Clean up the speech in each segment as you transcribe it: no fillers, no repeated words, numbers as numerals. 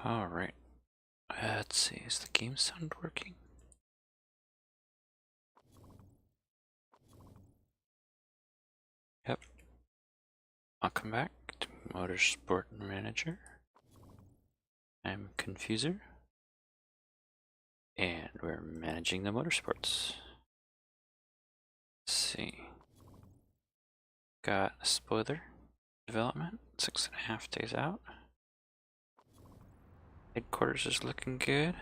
Alright. Let's see, is the game sound working? Yep. Welcome back to Motorsport Manager. I'm Confuser. And we're managing the motorsports. Let's see. Got a spoiler development, 6.5 days out. Headquarters is looking good.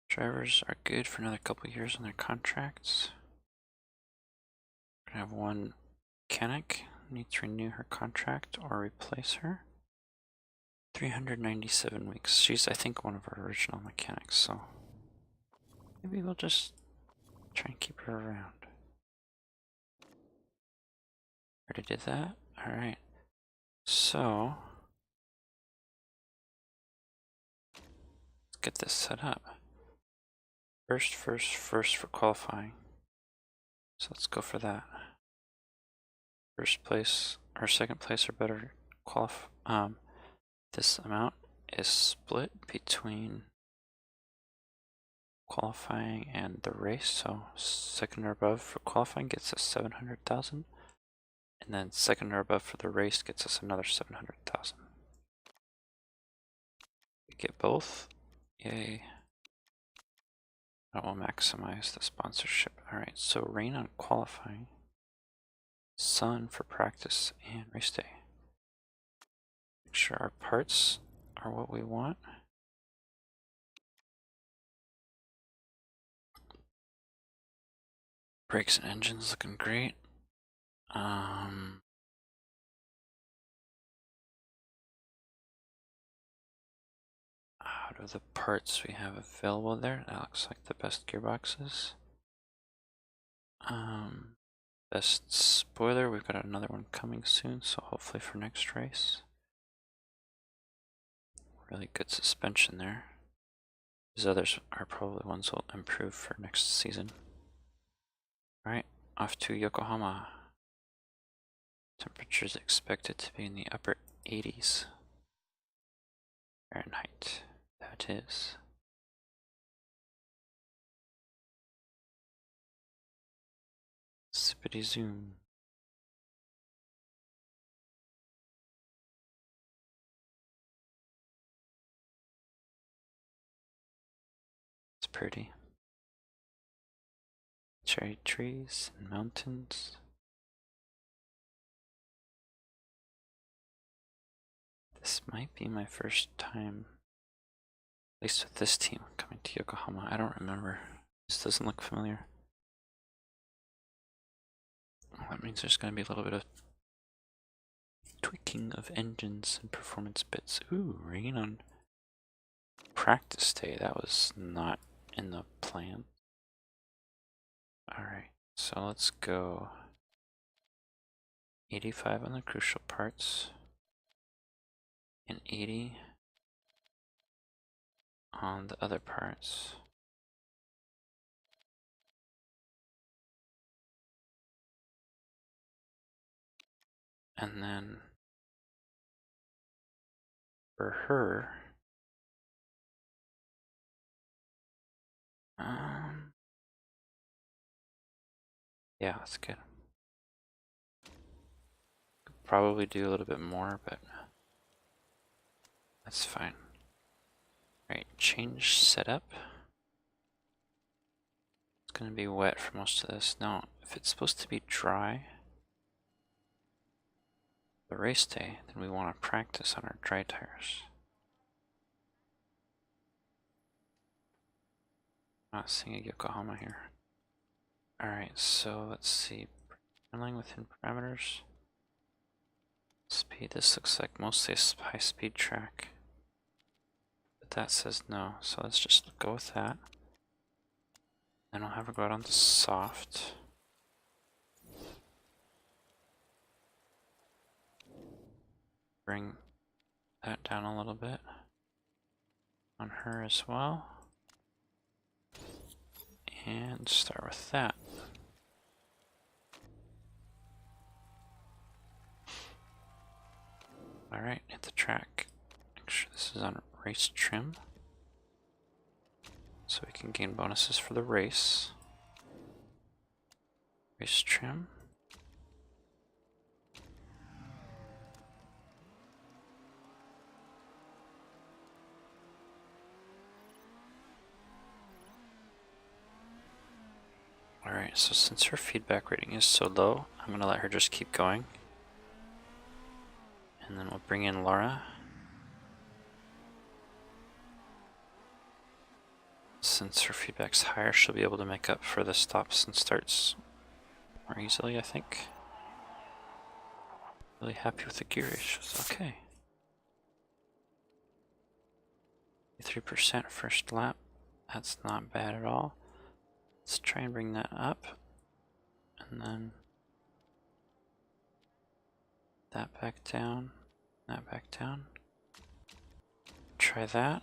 Drivers are good for another couple years on their contracts. We're gonna have one mechanic need to renew her contract or replace her. 397 weeks. She's, I think, one of our original mechanics, so maybe we'll just try and keep her around. Already did that? Alright. So let's get this set up. First for qualifying. So let's go for that. First place or second place or better this amount is split between qualifying and the race. So second or above for qualifying gets us 700,000, and then second or above for the race gets us another 700,000. We get both. Yay. That will maximize the sponsorship. Alright, so rain on qualifying, sun for practice and race day. Make sure our parts are what we want. Brakes and engines looking great. Out of the parts we have available there, that looks like the best gearboxes. Best spoiler, we've got another one coming soon, so hopefully for next race. Really good suspension there. These others are probably ones we'll improve for next season. Alright, off to Yokohama. Temperatures expected to be in the upper 80s Fahrenheit. That is. Zippity zoom. It's pretty. Cherry trees and mountains. This might be my first time, at least with this team, coming to Yokohama. I don't remember. This doesn't look familiar. Well, that means there's going to be a little bit of tweaking of engines and performance bits. Ooh, rain on practice day. That was not in the plan. Alright, so let's go 85 on the crucial parts and 80 on the other parts. And then for her, yeah, that's good. Could probably do a little bit more, but that's fine. Alright, change setup. It's gonna be wet for most of this. Now, if it's supposed to be dry the race day, then we want to practice on our dry tires. Not seeing a Yokohama here. Alright, so let's see. Running within parameters. Speed, this looks like mostly a high speed track. But that says no, so let's just go with that. Then I'll have her go out on the soft. Bring that down a little bit on her as well. And start with that. Alright, hit the track. Make sure this is on race trim, so we can gain bonuses for the race. Race trim. Alright, so since her feedback rating is so low, I'm going to let her just keep going. And then we'll bring in Laura. Since her feedback's higher, she'll be able to make up for the stops and starts more easily, I think. Really happy with the gear ratios. Okay. 3% first lap. That's not bad at all. Let's try and bring that up. And then that back down. That back down. Try that.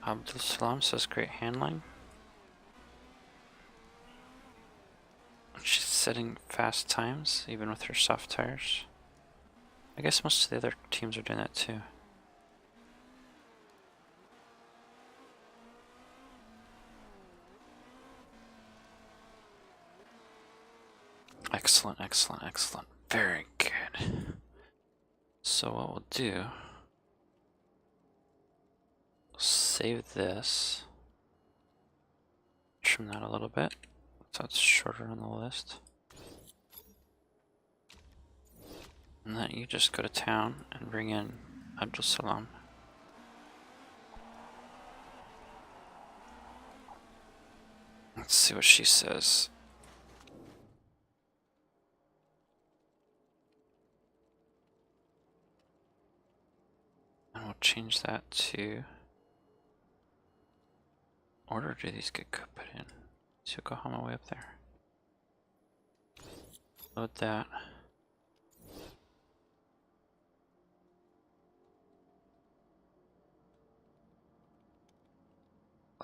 Abdul Salam says great handling. She's setting fast times, even with her soft tires. I guess most of the other teams are doing that too. Excellent, excellent, excellent. Very good. So what we'll do, save this, trim that a little bit so it's shorter on the list. And then you just go to town and bring in Abdul Salam. Let's see what she says. And we'll change that to, order do these get put in? Is Yokohama way up there? Load that.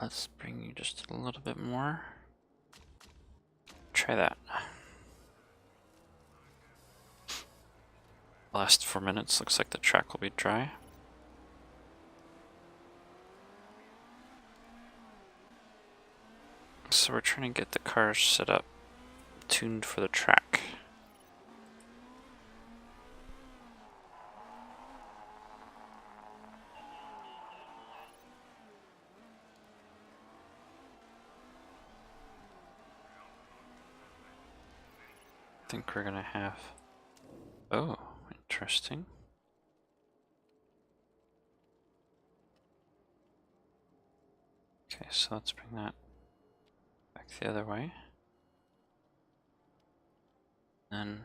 Let's bring you just a little bit more. Try that. Last 4 minutes, looks like the track will be dry. So we're trying to get the cars set up, tuned for the track. I think we're gonna have, oh, interesting. Okay, so let's bring that back the other way. Then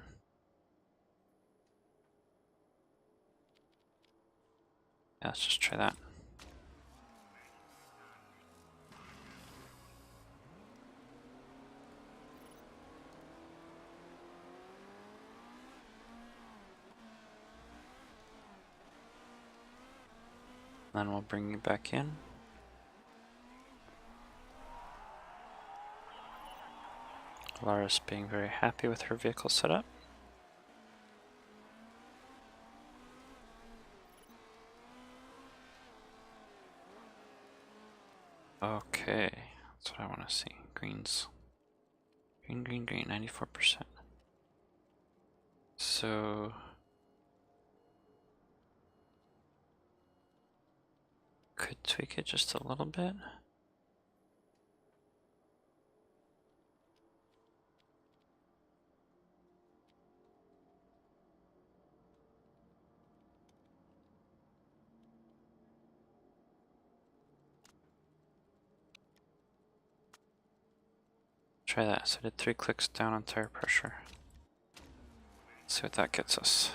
yeah, let's just try that. Then we'll bring you back in. Lara's being very happy with her vehicle setup. Okay, that's what I want to see. Greens. Green, green, green, 94%. So could tweak it just a little bit. Try that. So I did 3 clicks down on tire pressure. Let's see what that gets us.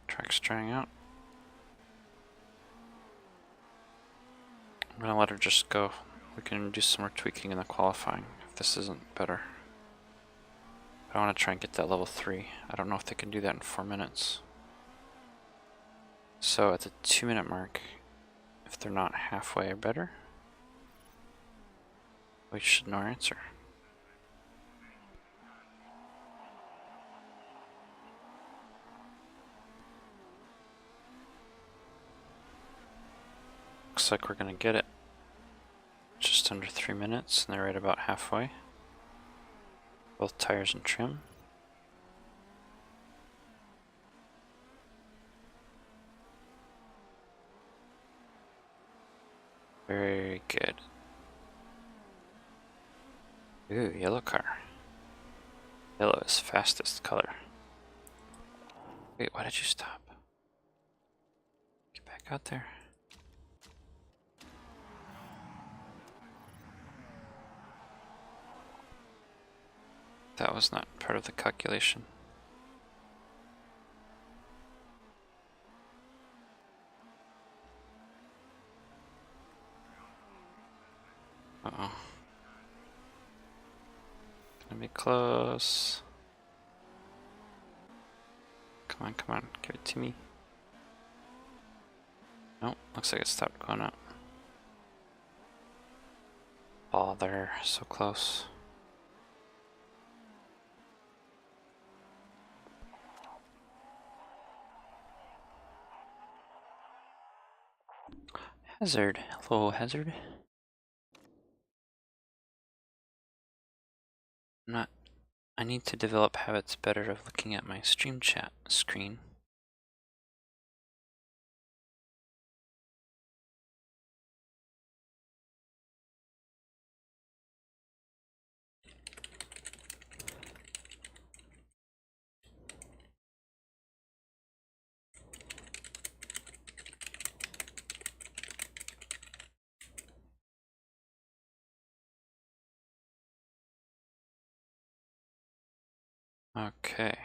Track's drying out. I'm gonna let her just go we can do some more tweaking in the qualifying if this isn't better. I want to try and get that level 3. I don't know if they can do that in 4 minutes. So at the 2-minute mark, if they're not halfway or better, we should know our answer. Looks like we're gonna get it. Just under 3 minutes, and they're right about halfway. Both tires and trim. Very good. Ooh, yellow car. Yellow is fastest color. Wait, why did you stop? Get back out there. That was not part of the calculation. Uh-oh. Gonna be close. Come on, come on, give it to me. Nope, looks like it stopped going up. Oh, they're so close. Hazard. Hello, Hazard. I need to develop habits better of looking at my stream chat screen. Okay.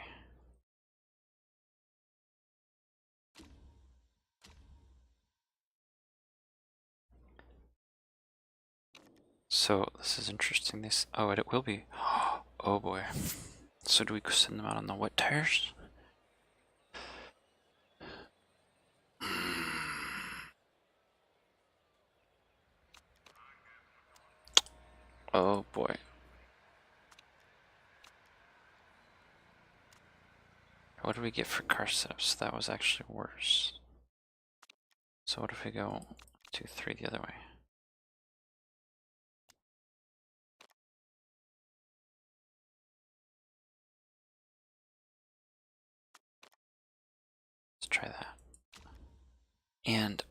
So this is interesting. Oh, it will be. Oh boy. So do we send them out on the wet tires? Oh boy. What do we get for car setups? That was actually worse. So what if we go 2, 3 the other way? Let's try that. And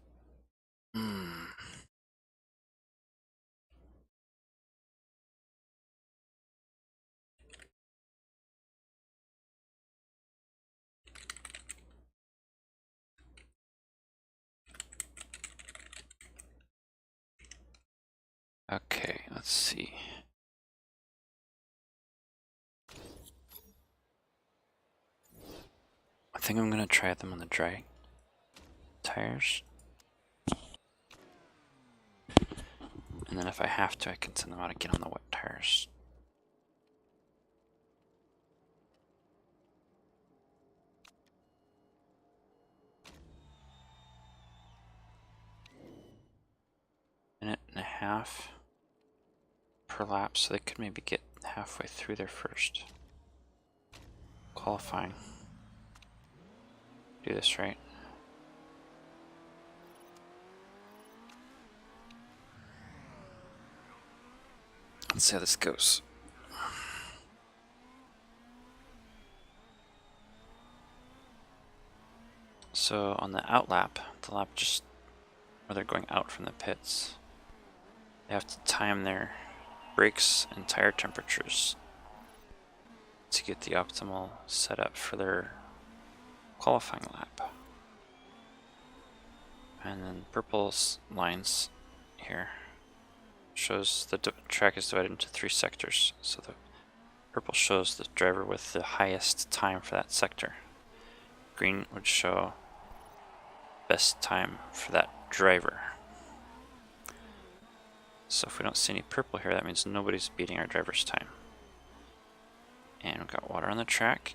okay, let's see. I think I'm gonna try them on the dry tires. And then if I have to, I can send them out again on the wet tires. Minute and a half per lap, so they could maybe get halfway through their first qualifying. Do this right. Let's see how this goes. So on the out lap, the lap just where they're going out from the pits, they have to time their brakes and tire temperatures to get the optimal setup for their qualifying lap. And then purple lines here shows the track is divided into 3 sectors. So the purple shows the driver with the highest time for that sector. Green would show best time for that driver. So if we don't see any purple here, that means nobody's beating our driver's time. And we've got water on the track.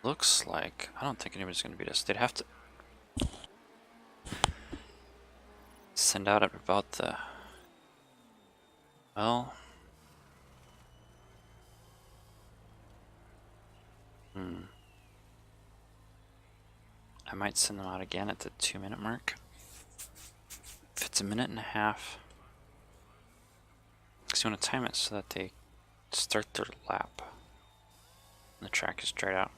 Looks like, I don't think anybody's going to beat us. They'd have to send out at about the, well, I might send them out again at the 2-minute mark. If it's a minute and a half, because you want to time it so that they start their lap and the track is dried out.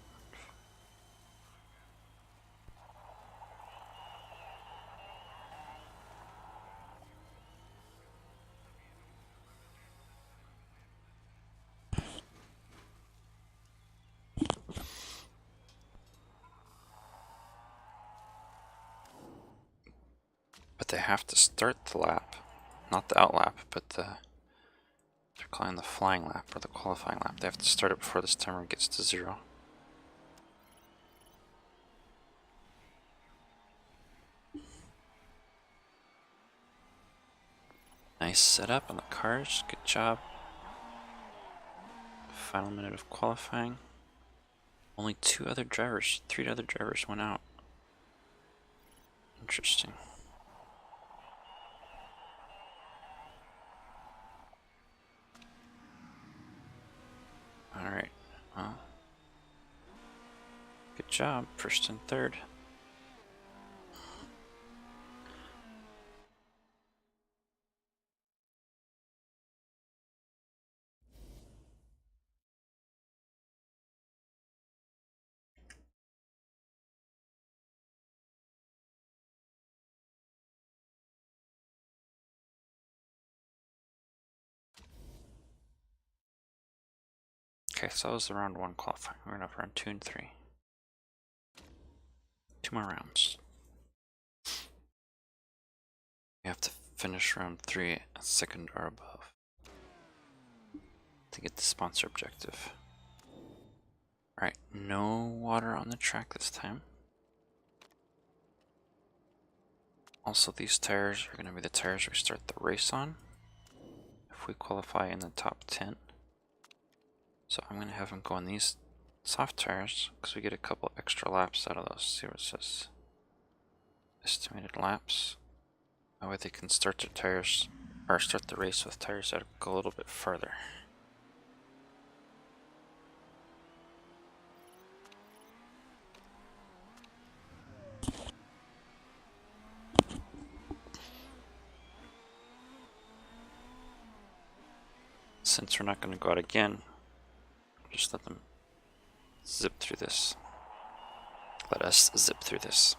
But they have to start the lap, not the out lap, but they're calling the flying lap or the qualifying lap. They have to start it before this timer gets to 0. Nice setup on the cars, good job. Final minute of qualifying. Only 3 other drivers went out. Interesting. Alright, well, good job, 1st and 3rd. Okay, so that was the round 1 qualifying. We're gonna have round 2 and 3. 2 more rounds. We have to finish round 3 at 2nd or above to get the sponsor objective. Alright, no water on the track this time. Also, these tires are going to be the tires we start the race on if we qualify in the top 10. So I'm going to have them go on these soft tires because we get a couple extra laps out of those. See what it says. Estimated laps. That way they can start their tires, or start the race with tires that go a little bit further. Since we're not going to go out again, just let them zip through this. Let us zip through this.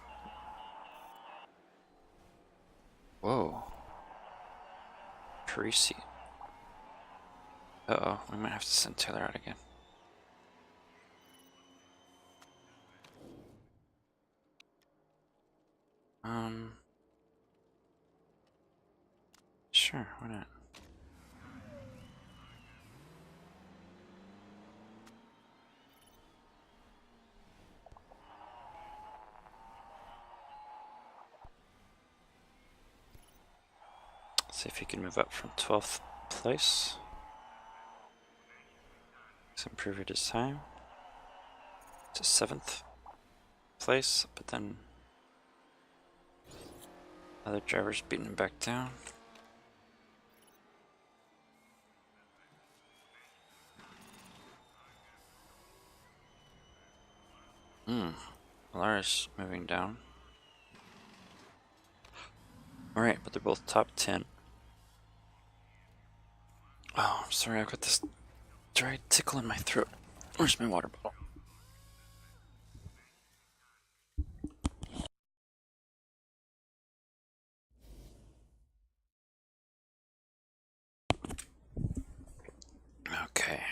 Whoa. Parisi. Uh-oh, we might have to send Taylor out again. Sure, why not? See if he can move up from 12th place. Let's improve his time to 7th place, but then other drivers beating him back down. Lara's moving down. Alright, but they're both top 10. Oh, I'm sorry, I've got this dry tickle in my throat. Where's my water bottle? Okay.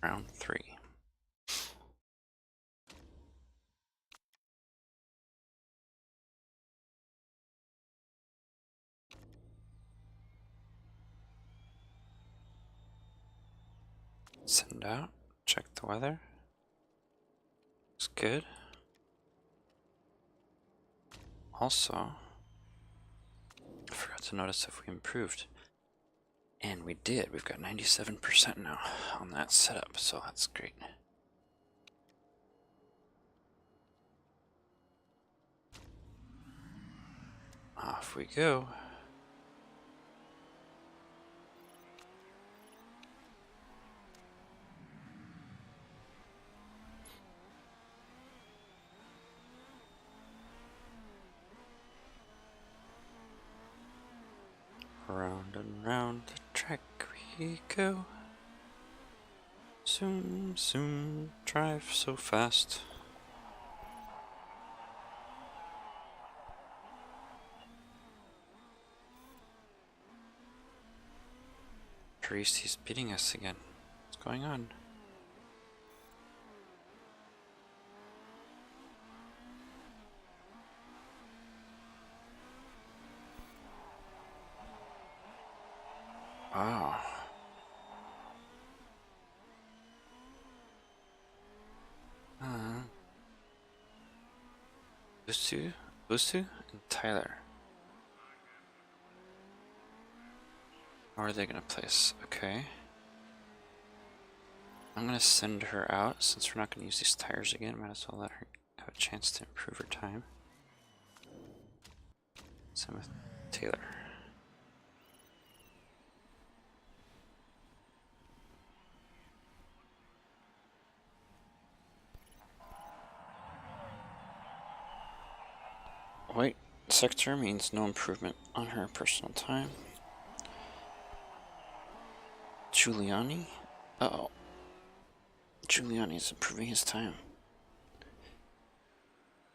Round 3. Send out, check the weather. Looks good. Also, I forgot to notice if we improved. And we did. We've got 97% now on that setup, so that's great. Off we go. Round and round the track we go. Zoom, zoom, drive so fast. He's beating us again. What's going on? Wow. Busu, and Tyler. How are they gonna place? Okay. I'm gonna send her out since we're not gonna use these tires again. Might as well let her have a chance to improve her time. Same with Taylor. White sector means no improvement on her personal time. Giuliani? Uh-oh. Giuliani's improving his time.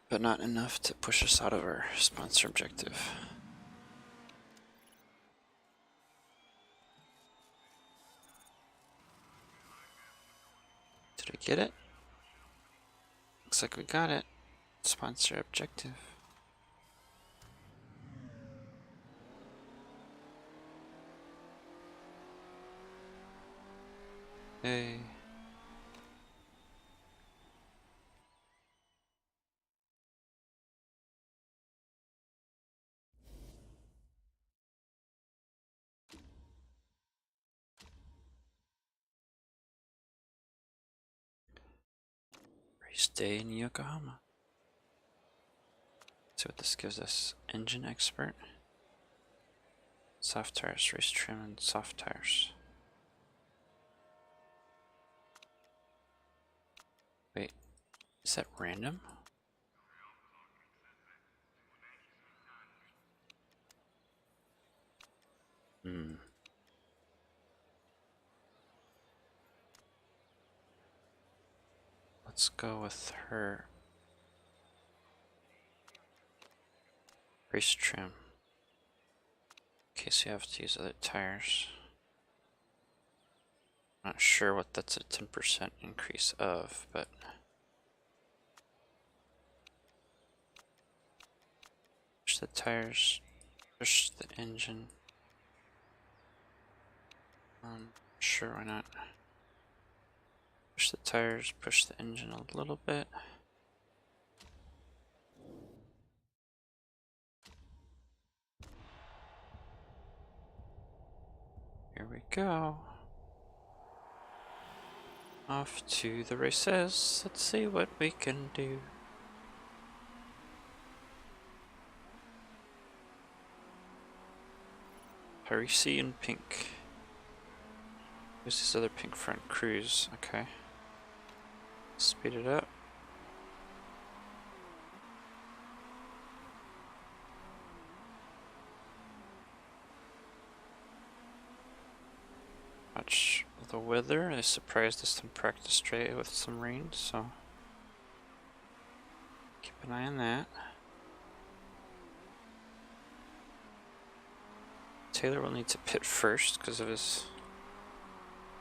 But not enough to push us out of our sponsor objective. Did we get it? Looks like we got it. Sponsor objective. Hey. Race day in Yokohama. See what this gives us. Engine expert. Soft tires, race trim, and soft tires. Wait, is that random? Let's go with her. Race trim. In case you have to use other tires. Not sure what that's a 10% increase of, but push the tires, push the engine. Sure, why not? Push the tires, push the engine a little bit. Here we go. Off to the races. Let's see what we can do. Parisi in pink. Who's this other pink front? Cruise. Okay. Speed it up. Watch the weather. They surprised us in practice today with some rain, so keep an eye on that. Taylor will need to pit first because of his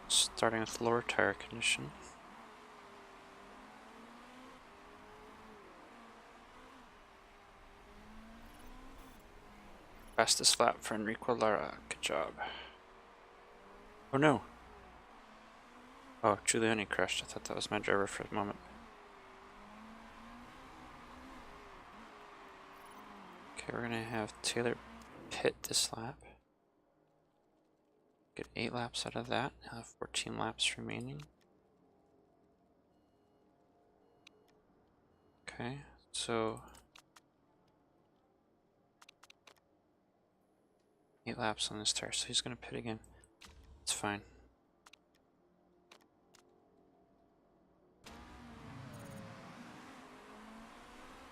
starting with lower tire condition. Fastest lap for Enrico Lara. Good job. Oh no. Oh, Giuliani crashed. I thought that was my driver for a moment. Okay, we're gonna have Taylor pit this lap. Get 8 laps out of that. I'll have 14 laps remaining. Okay, so 8 laps on this tire, so he's gonna pit again. It's fine.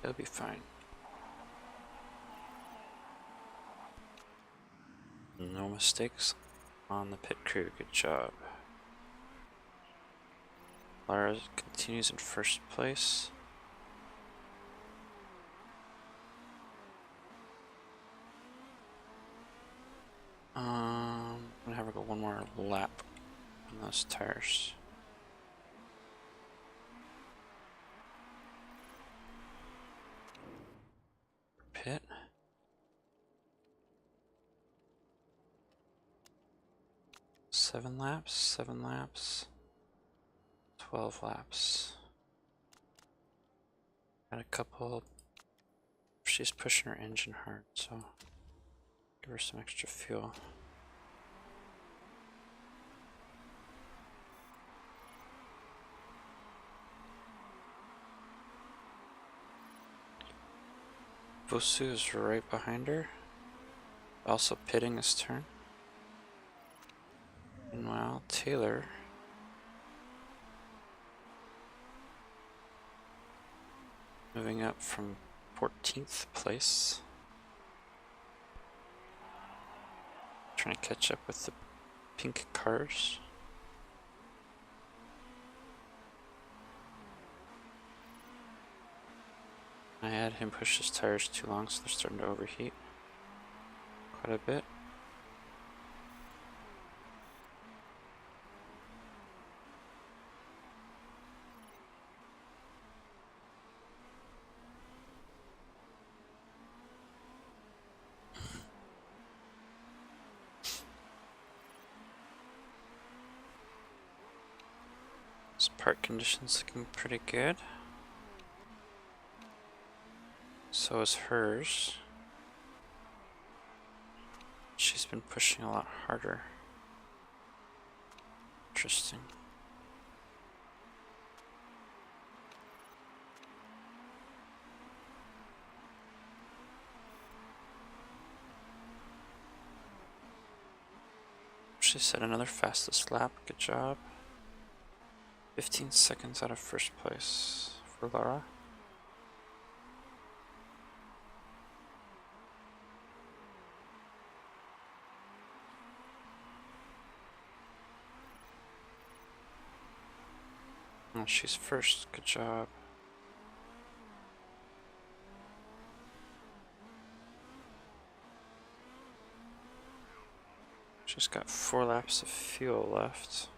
He'll be fine. No mistakes on the pit crew. Good job. Lara continues in first place. I'm gonna have her go one more lap on those tires. Pit. Seven laps, 12 laps. Got a couple. She's pushing her engine hard, so give her some extra fuel. Vosu is right behind her, also pitting this turn. Meanwhile, Taylor moving up from 14th place. Trying to catch up with the pink cars. I had him push his tires too long, so they're starting to overheat quite a bit. This park conditions looking pretty good. So is hers. She's been pushing a lot harder. Interesting. She set another fastest lap. Good job. 15 seconds out of first place for Lara. Oh, she's first. Good job. She's got 4 laps of fuel left.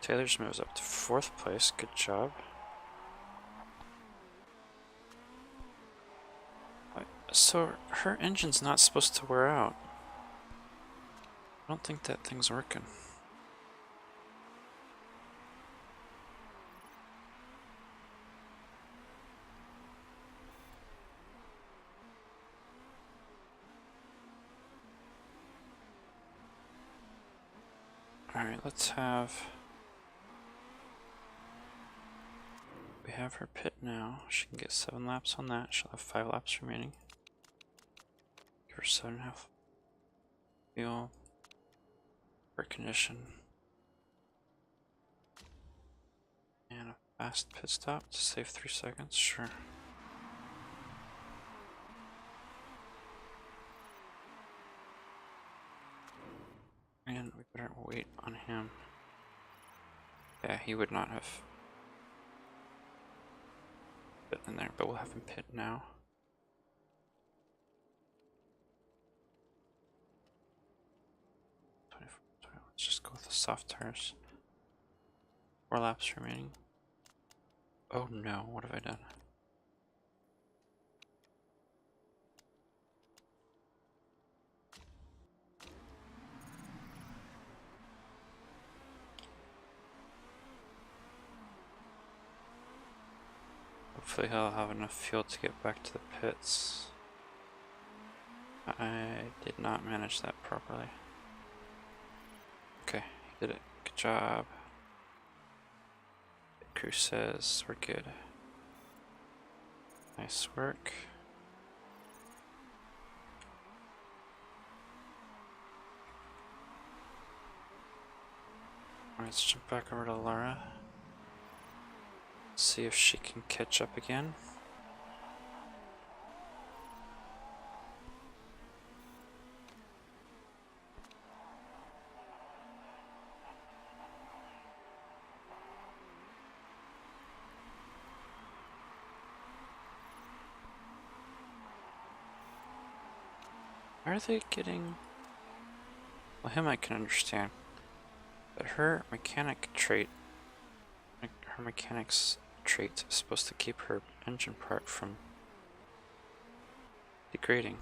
Taylor's moves up to 4th place. Good job. So her engine's not supposed to wear out. I don't think that thing's working. Alright, let's have... We have her pit now. She can get 7 laps on that. She'll have 5 laps remaining. Give her 7.5 fuel. Air condition. And a fast pit stop to save 3 seconds. Sure. And we better wait on him. Yeah, he would not have fit in there, but we'll have him pit now. Let's just go with the soft tires. 4 laps remaining. Oh no, what have I done? Hopefully he'll have enough fuel to get back to the pits. I did not manage that properly. Okay, he did it. Good job. The crew says we're good. Nice work. Alright, let's jump back over to Laura. See if she can catch up again. Are they getting... Well, him I can understand. But her mechanic trait... Her mechanic's trait is supposed to keep her engine part from degrading.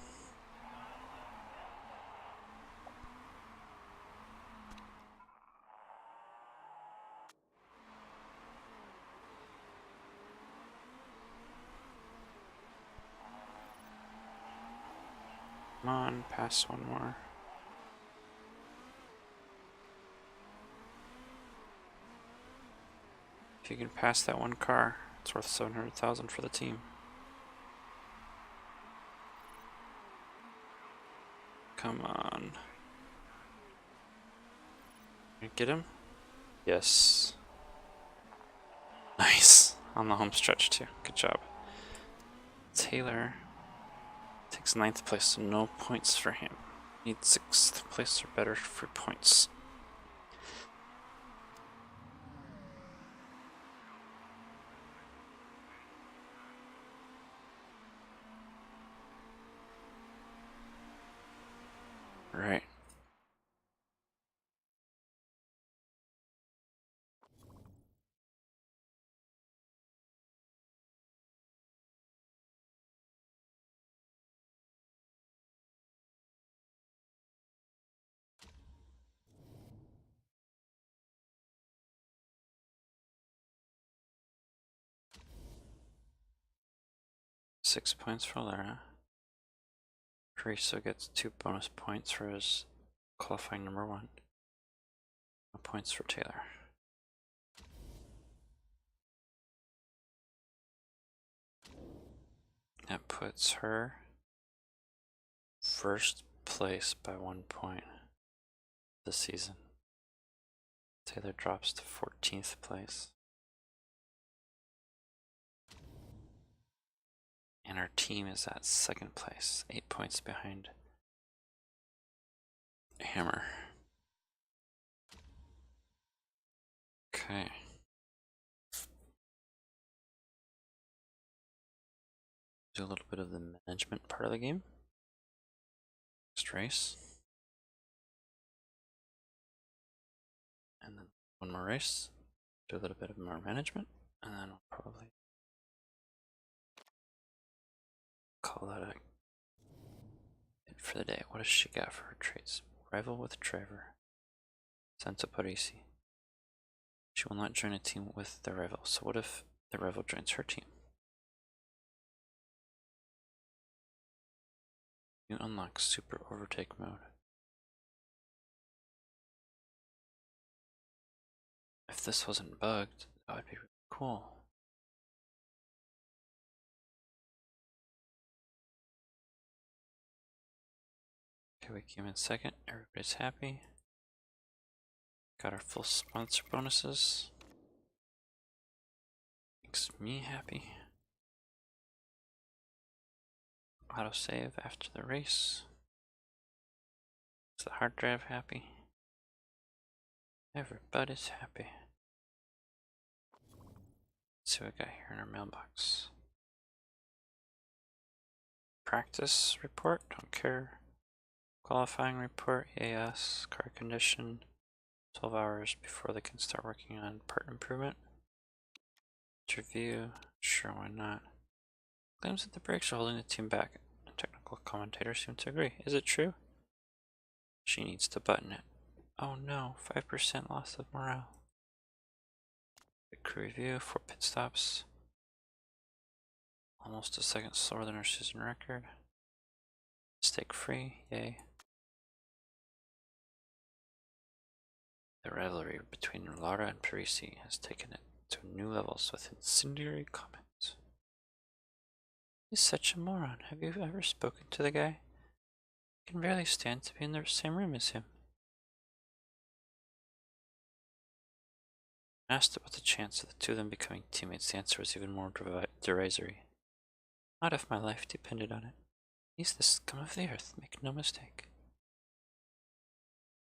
Come on, pass one more. If you can pass that one car, it's worth 700,000 for the team. Come on. You get him? Yes. Nice. On the home stretch too. Good job. Taylor takes 9th place, so no points for him. Needs 6th place or better for points. Right. Six points for Lara. Teresa gets 2 bonus points for his qualifying number 1. No points for Taylor. That puts her first place by 1 point this season. Taylor drops to 14th place. And our team is at 2nd place, 8 points behind Hammer. Okay. Do a little bit of the management part of the game. Next race. And then one more race. Do a little bit of more management. And then I'll probably call that it for the day. What does she got for her traits? Rival with driver. Santa Parisi. She will not join a team with the rival. So what if the rival joins her team? You unlock super overtake mode. If this wasn't bugged, that would be really cool. Okay, we came in 2nd. Everybody's happy. Got our full sponsor bonuses. Makes me happy. Autosave after the race. Is the hard drive happy? Everybody's happy. Let's see what we got here in our mailbox. Practice report, don't care. Qualifying report, EAS, car condition, 12 hours before they can start working on part improvement. Review, sure, why not. Claims that the brakes are holding the team back. Technical commentators seem to agree. Is it true? She needs to button it. Oh no, 5% loss of morale. Crew review, 4 pit stops. Almost a second slower than our season record. Mistake free, yay. The rivalry between Lara and Parisi has taken it to new levels with incendiary comments. He's such a moron. Have you ever spoken to the guy? I can barely stand to be in the same room as him. Asked about the chance of the two of them becoming teammates, the answer was even more derisory. Not if my life depended on it. He's the scum of the earth, make no mistake.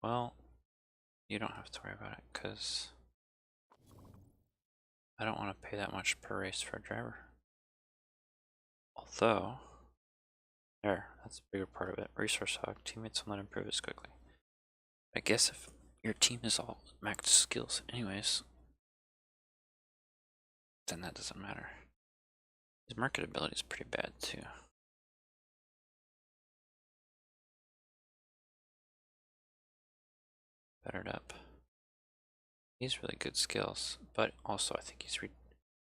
Well, you don't have to worry about it, because I don't want to pay that much per race for a driver. Although, that's a bigger part of it. Resource hog, teammates will not improve as quickly. I guess if your team is all max skills anyways, then that doesn't matter. His marketability is pretty bad too. Bettered up. He's really good skills, but also I think he's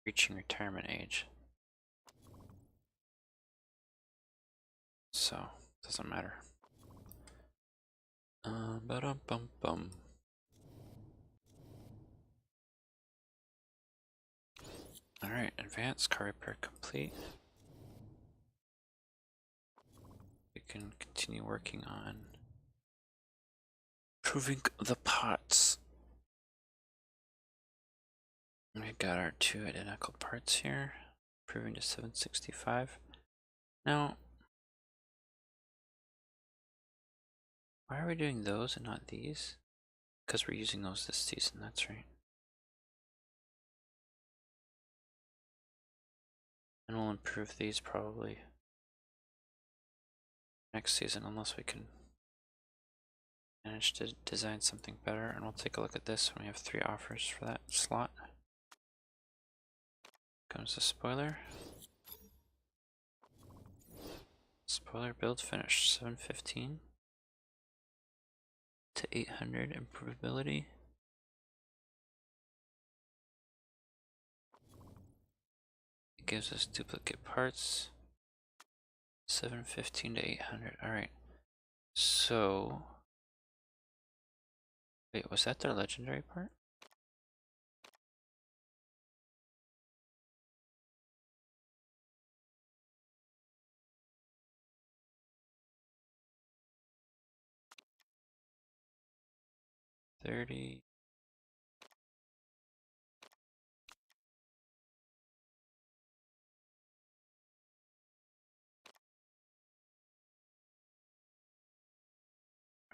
reaching retirement age. So, doesn't matter. Ba-dum-bum-bum. Alright, advanced car repair complete. We can continue working on improving the parts. We've got our two identical parts here, improving to 765. Now, why are we doing those and not these? Because we're using those this season, that's right. And we'll improve these probably next season, unless we can manage to design something better. And we'll take a look at this when we have 3 offers for that slot. Comes the spoiler. Spoiler build finished, 715 to 800 improvability. It gives us duplicate parts, 715 to 800. Alright, so wait, was that their legendary part? $30.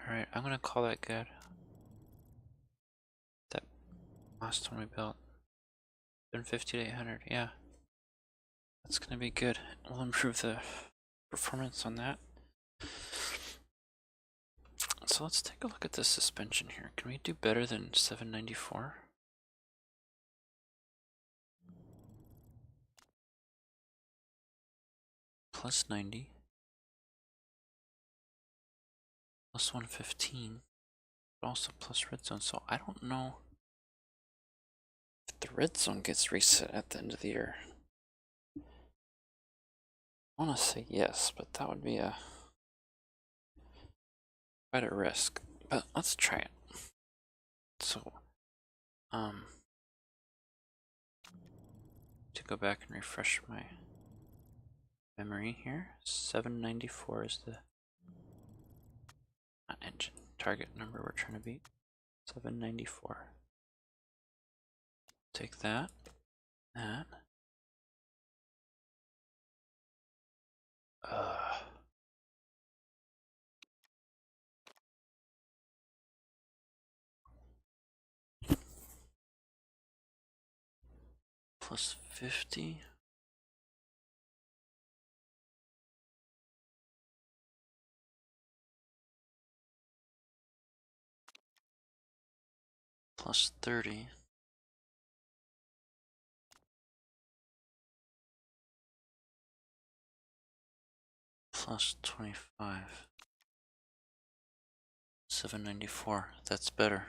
Alright, I'm gonna call that good. That last one we built. 750 to 800, yeah. That's gonna be good. We'll improve the performance on that. So let's take a look at this suspension here. Can we do better than 794? Plus 90. Plus 115. But also plus red zone. So I don't know if the red zone gets reset at the end of the year. I want to say yes, but that would be quite a risk. But let's try it. So, to go back and refresh my memory here, 794 is the engine target number we're trying to beat. 794. Take that. Plus 50. Plus 30. Plus 25. 794. That's better.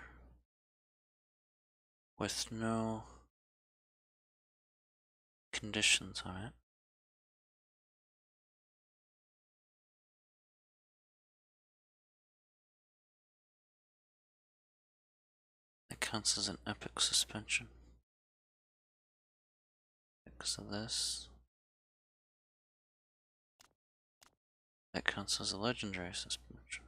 With no conditions on it. counts as an epic suspension because of this. That counts as a legendary suspension.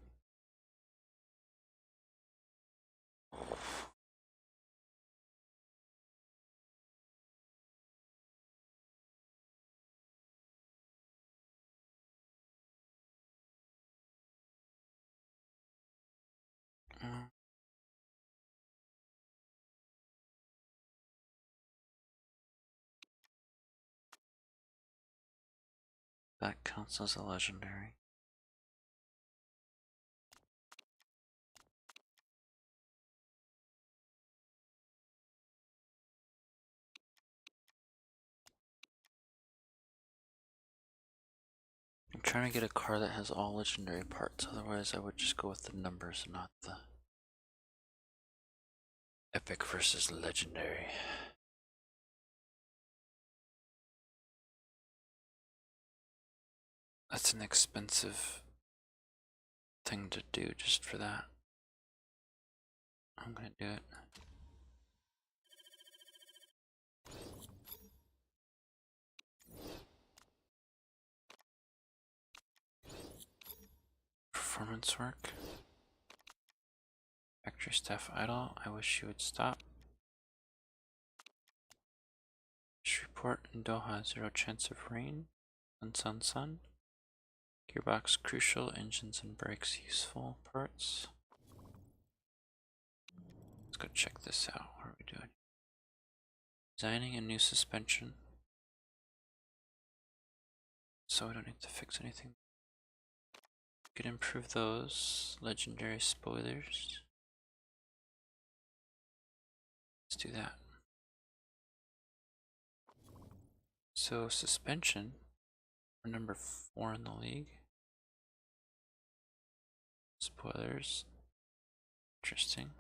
That counts as a legendary. I'm trying to get a car that has all legendary parts, otherwise I would just go with the numbers and not the epic versus legendary. That's an expensive thing to do just for that. I'm gonna do it. Performance work. Factory staff idle. I wish you would stop. Report in Doha, 0 chance of rain. Sun. Gearbox crucial, engines and brakes useful parts. Let's go check this out. What are we doing? Designing a new suspension. So we don't need to fix anything. We could improve those legendary spoilers. Let's do that. So suspension, we're number 4 in the league. Spoilers, interesting.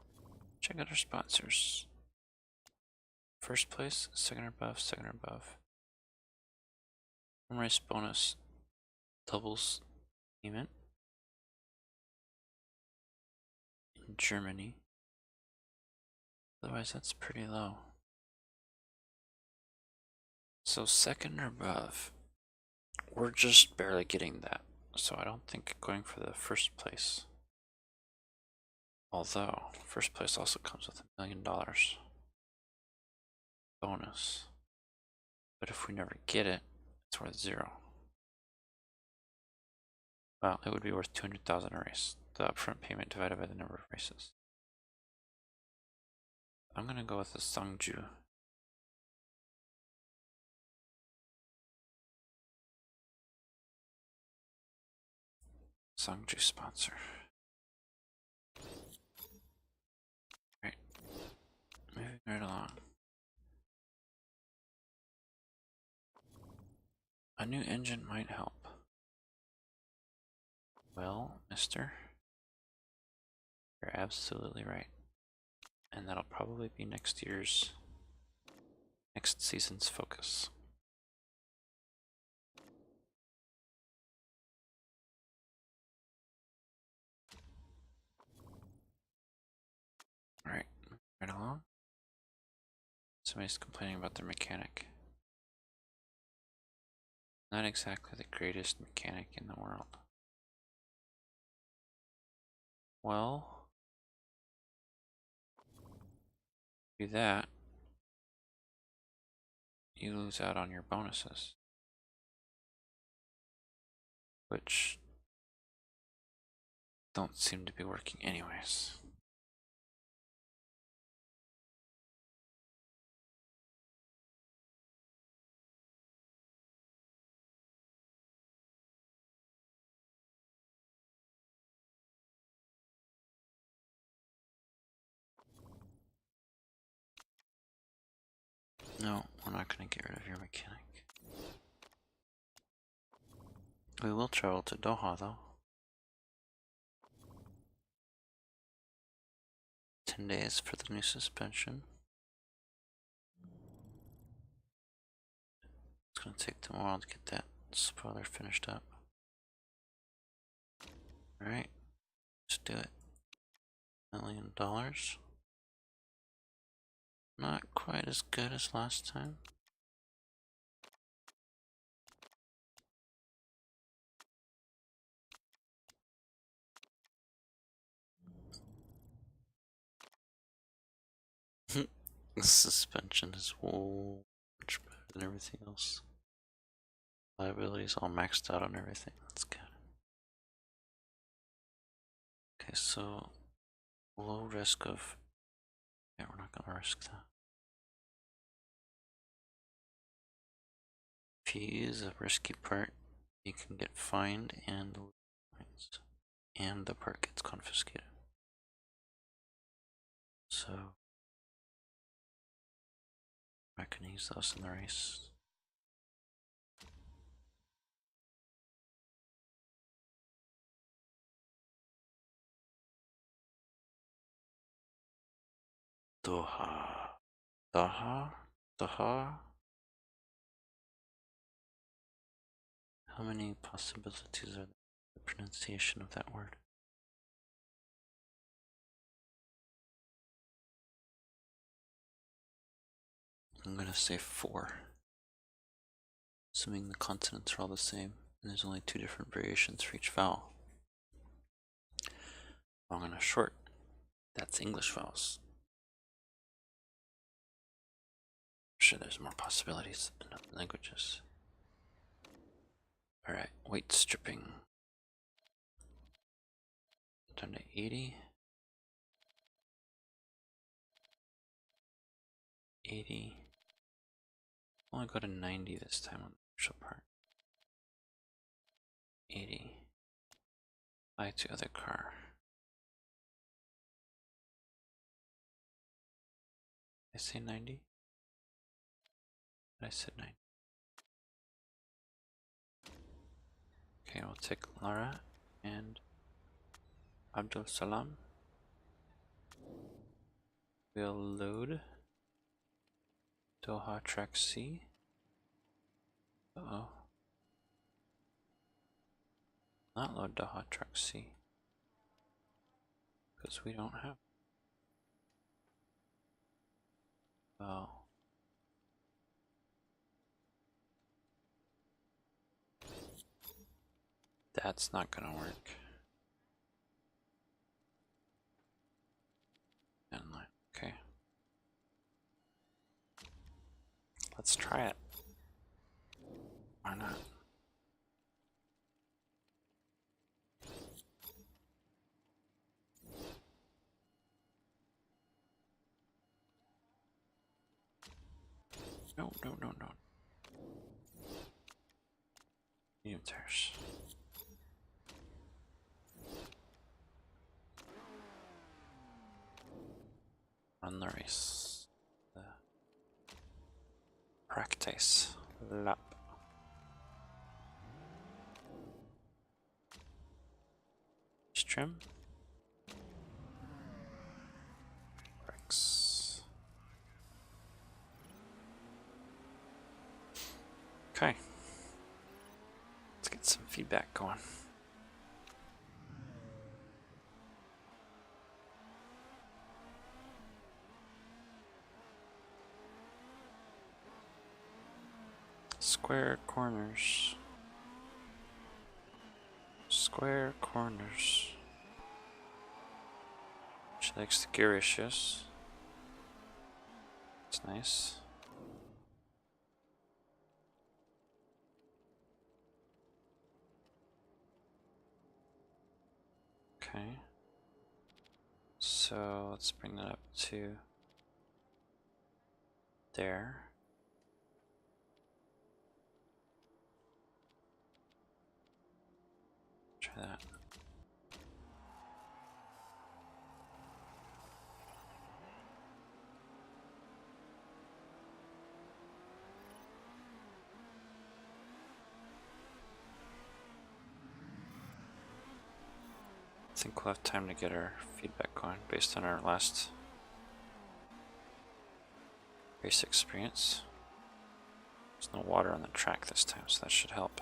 Check out our sponsors. First place, second or above, second or above. Home race bonus, doubles payment in Germany. Otherwise, that's pretty low. So second or above, we're just barely getting that. So I don't think going for the first place. Although, first place also comes with $1 million bonus. But if we never get it, it's worth 0. Well, it would be worth 200,000 a race. The upfront payment divided by the number of races. I'm gonna go with the Sangju. Sangju sponsor. Right. Moving right along. A new engine might help. Well, mister, you're absolutely right. And that'll probably be next season's focus. Alright, right along. Somebody's complaining about their mechanic. Not exactly the greatest mechanic in the world. Well, do that, you lose out on your bonuses, which don't seem to be working anyways. No, we're not going to get rid of your mechanic. We will travel to Doha though. 10 days for the new suspension. It's going to take them a while to get that spoiler finished up. Alright, let's do it. $1 million. Not quite as good as last time. The suspension is much better than everything else. Liability is all maxed out on everything. That's good. Okay, so low risk of. Yeah, we're not gonna risk that. If you use a risky part, you can get fined and lose points, and the part gets confiscated. So I can use those in the race. Doha. Doha? Doha? How many possibilities are there? The pronunciation of that word. I'm gonna say 4. Assuming the consonants are all the same, and there's only 2 different variations for each vowel. Long and a short. That's English vowels. I'm sure there's more possibilities in other languages. Alright, weight stripping. Down to 80. 80. Only go to 90 this time on the crucial part. 80. Apply to other car. I say 90? I said 90. Okay, we'll take Lara and Abdul Salam. We'll load Doha track C. Uh-oh. Not load Doha track C. Because we don't have. Oh. That's not gonna work. Inline. Okay. Let's try it. Why not? No, no, no, no. Medium tires. Run the race. Practice lap. Trim. Brakes. Okay. Let's get some feedback going. Square corners. Square corners. She likes the gear issues. It's nice. Okay. So let's bring that up to there. Try that. I think we'll have time to get our feedback going based on our last race experience. There's no water on the track this time, so that should help.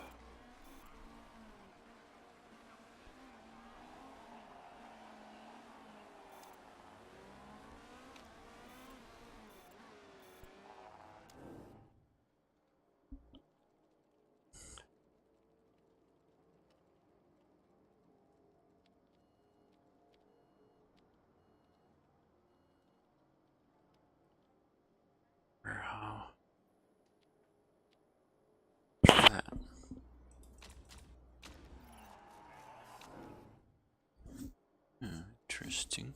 Interesting.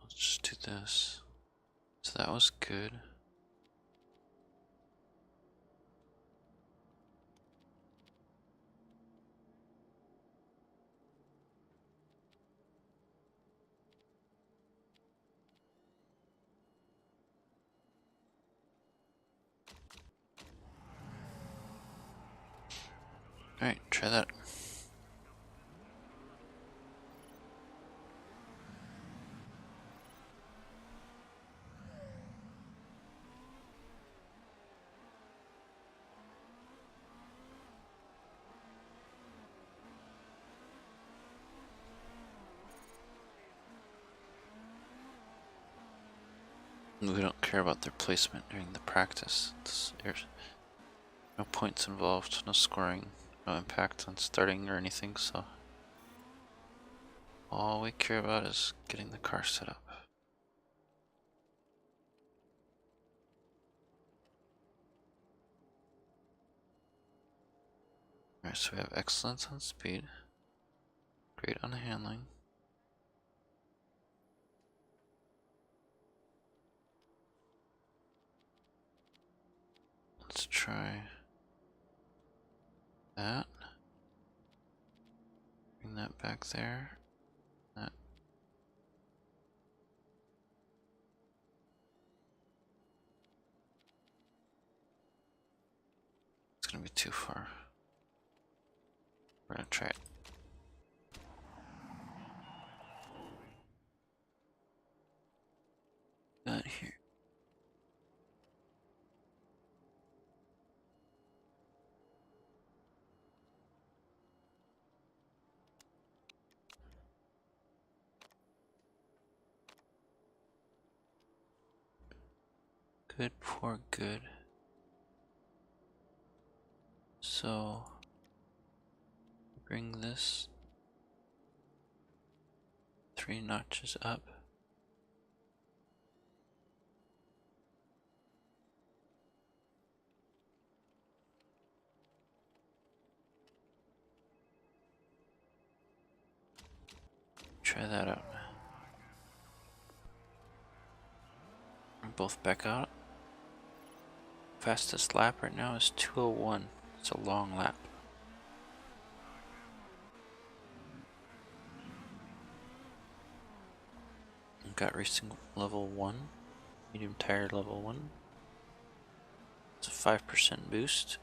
Let's just do this. So that was good. Alright, try that. We don't care about their placement during the practice. There's no points involved, no scoring, no impact on starting or anything, so all we care about is getting the car set up. Alright, so we have excellence on speed, great on handling. Let's try that. Bring that back there. That. It's gonna be too far. We're gonna try it. That here. Good, poor, good. So bring this 3 notches up. Try that out. We're both back out. Fastest lap right now is 2:01. It's a long lap. We've got racing level 1, medium tire level 1. It's a 5% boost.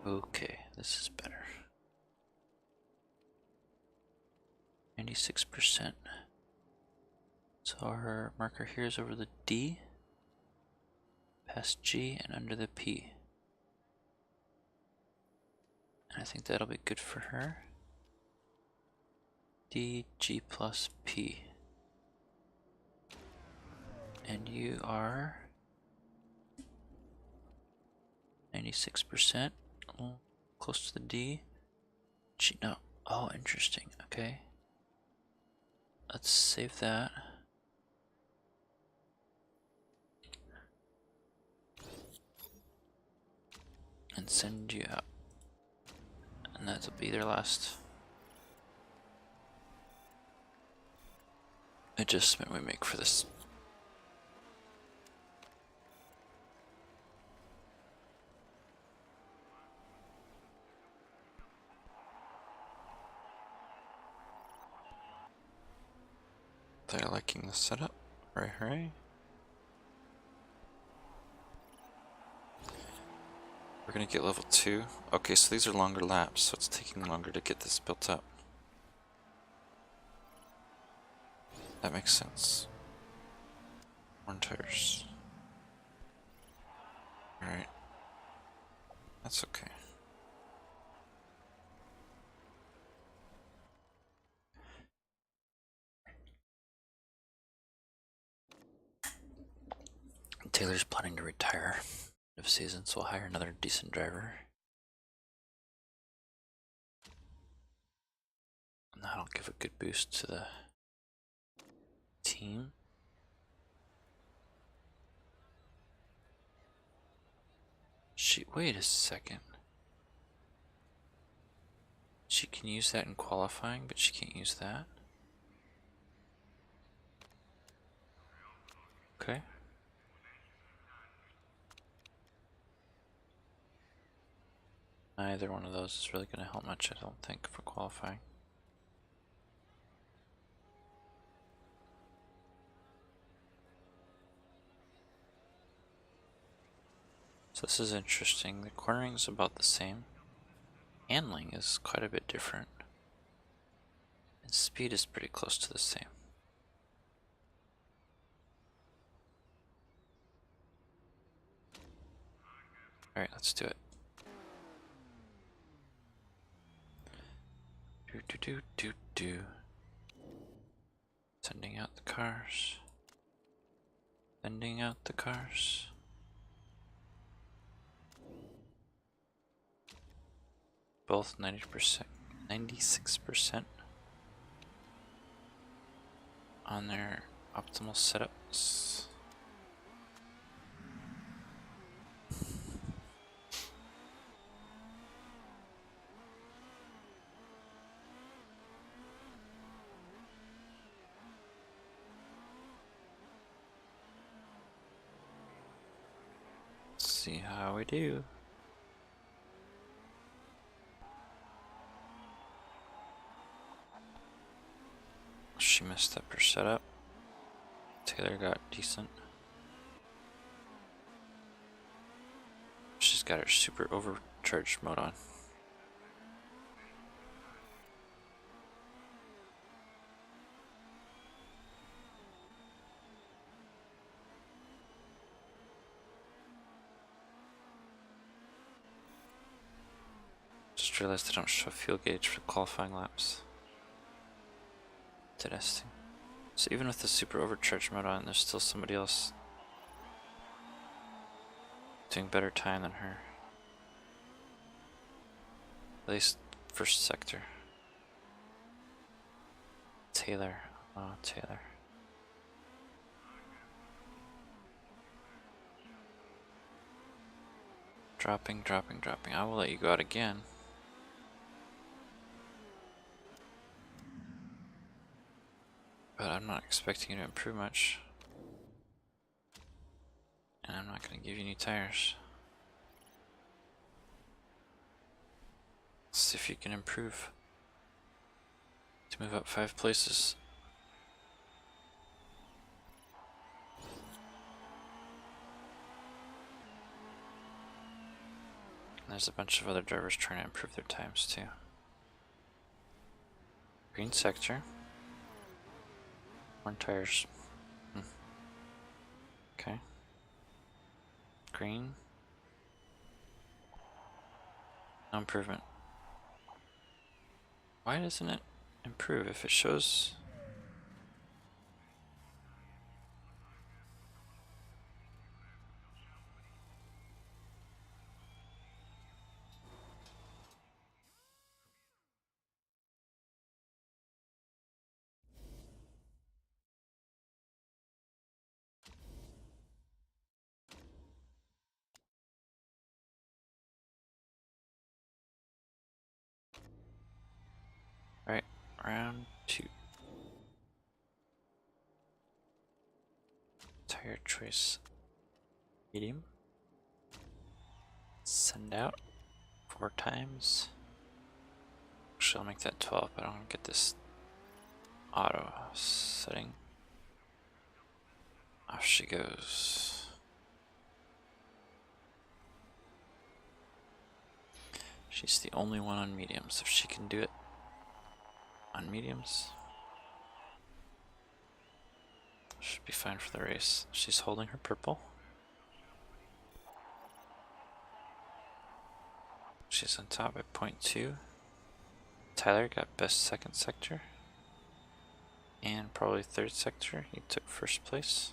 Okay, this is better. 96%. So our marker here is over the D, past G, and under the P. And I think that'll be good for her. D, G plus P. And you are 96%. Close to the D. G, no. Oh, interesting. Okay. Let's save that. And send you out. And that'll be their last adjustment we make for this. They're liking the setup. Hooray, hooray. We're gonna get level 2. Okay, so these are longer laps, so it's taking longer to get this built up. That makes sense. Worn tires. Alright. That's okay. Taylor's planning to retire end of season, so we'll hire another decent driver. And that'll give a good boost to the team. Wait a second. She can use that in qualifying, but she can't use that. Okay. Neither one of those is really going to help much, I don't think, for qualifying. So this is interesting. The cornering is about the same. Handling is quite a bit different. And speed is pretty close to the same. Alright, let's do it. Do. Sending out the cars. Sending out the cars. Both 90%, 96% on their optimal setups. Let's see how we do. She messed up her setup. Taylor got decent. She's got her super overcharged mode on. Just realized I don't show fuel gauge for qualifying laps. Interesting. So even with the super overcharged mode on, there's still somebody else doing better time than her. At least first sector. Taylor. Oh, Taylor. Dropping. I will let you go out again. But I'm not expecting you to improve much. And I'm not going to give you any tires. Let's see if you can improve. To move up 5 places. And there's a bunch of other drivers trying to improve their times too. Green sector. More tires. Okay. Green. No improvement. Why doesn't it improve if it shows? Right, round 2. Tire choice medium. Send out 4 times. Actually, I'll make that 12, but I don't get this auto setting. Off she goes. She's the only one on mediums. If she can do it on mediums, should be fine for the race. She's holding her purple. She's on top at 0.2. Tyler got best second sector. And probably third sector. He took first place.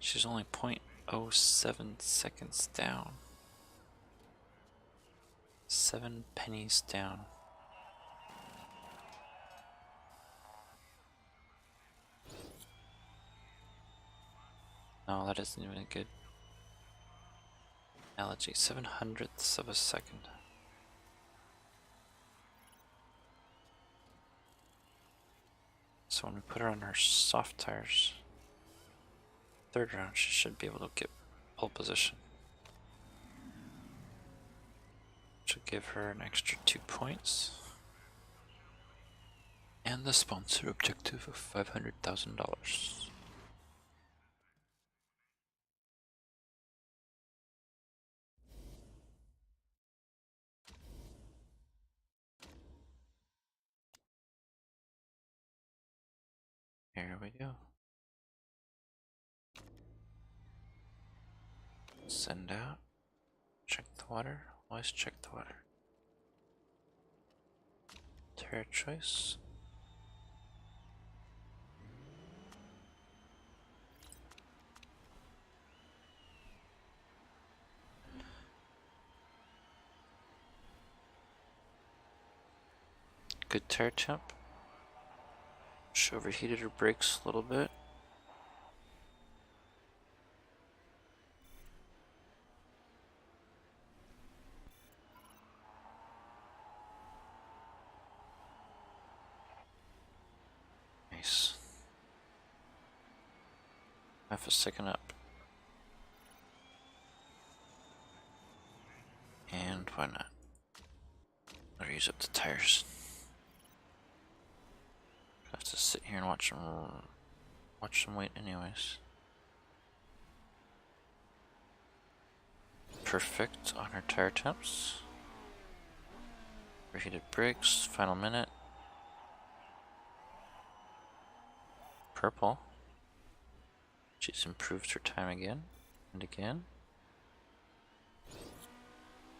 She's only 0.07 seconds down. 7 pennies down. No, that isn't even a good analogy. 700ths of a second. So when we put her on her soft tires, third round, she should be able to get pole position. Which will give her an extra 2 points. And the sponsor objective of $500,000. Here we go. Send out. Check the water. Always check the water. Tire choice. Good tire temp. She overheated her brakes a little bit. Nice. Half a second up. And why not? I'll use up the tires. I have to sit here and watch them wait anyways. Perfect on her tire temps. Overheated brakes, final minute. Purple. She's improved her time again and again.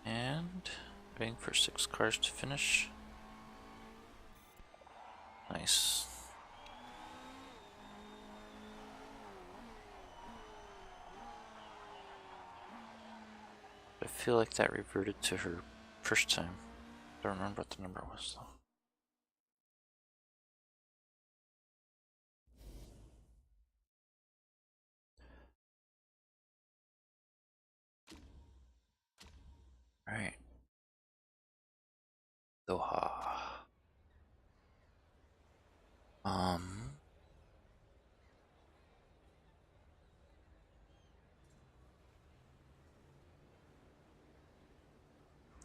And waiting for 6 cars to finish. Nice. I feel like that reverted to her first time. I don't remember what the number was though. Alright. Doha.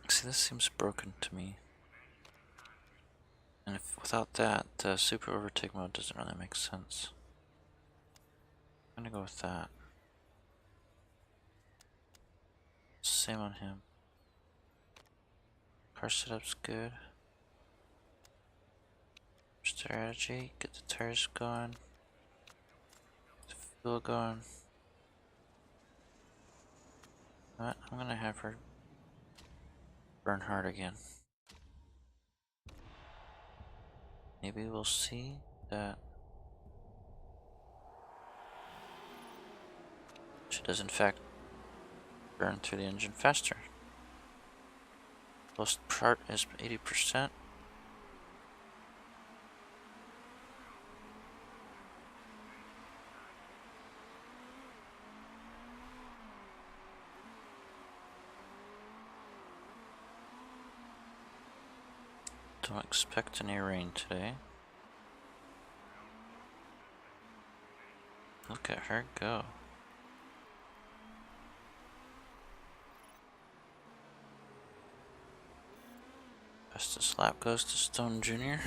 See, this seems broken to me. And if without that, the super overtake mode doesn't really make sense. I'm gonna go with that. Same on him. Car setup's good. Strategy, get the tires going. Get the fuel going. But I'm gonna have her burn hard again. Maybe we'll see that she does in fact burn through the engine faster. Most part is 80%. Don't expect any rain today. Look at her go. Fastest lap goes to Stone Jr.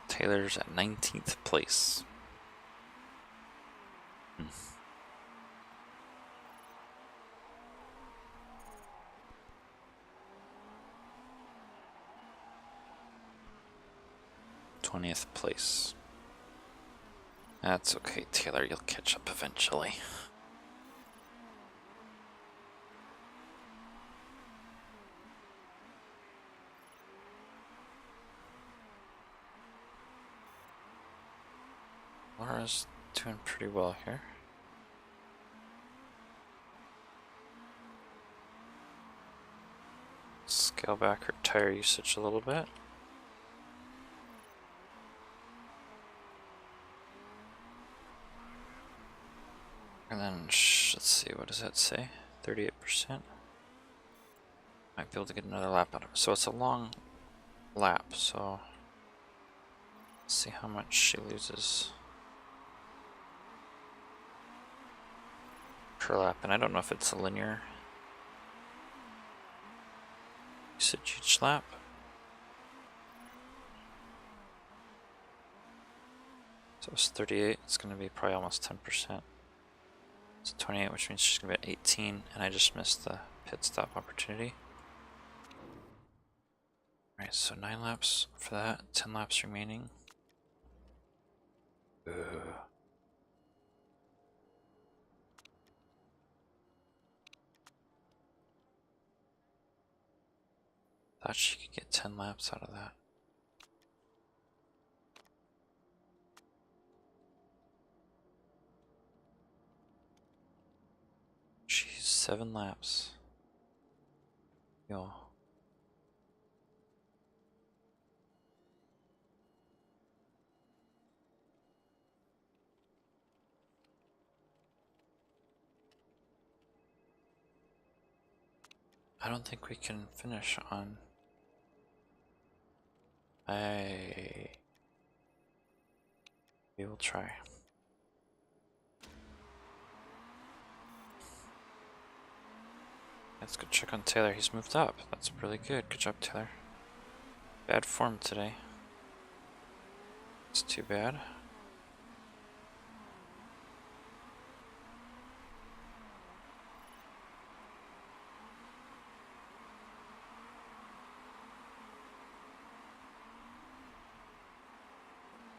Taylor's at 19th place. 20th place. That's okay, Taylor, you'll catch up eventually. Laura's doing pretty well here. Scale back her tire usage a little bit. And then, let's see, what does that say? 38%. Might be able to get another lap out of it. So it's a long lap, so let's see how much she loses per lap. And I don't know if it's a linear usage each lap. So it's 38, it's going to be probably almost 10%. It's 28, which means she's going to be at 18, and I just missed the pit stop opportunity. Alright, so 9 laps for that, 10 laps remaining. Ugh. Thought she could get 10 laps out of that. She's 7 laps. Yo. I don't think we can finish on. We will try. Let's go check on Taylor. He's moved up. That's really good. Good job, Taylor. Bad form today. It's too bad.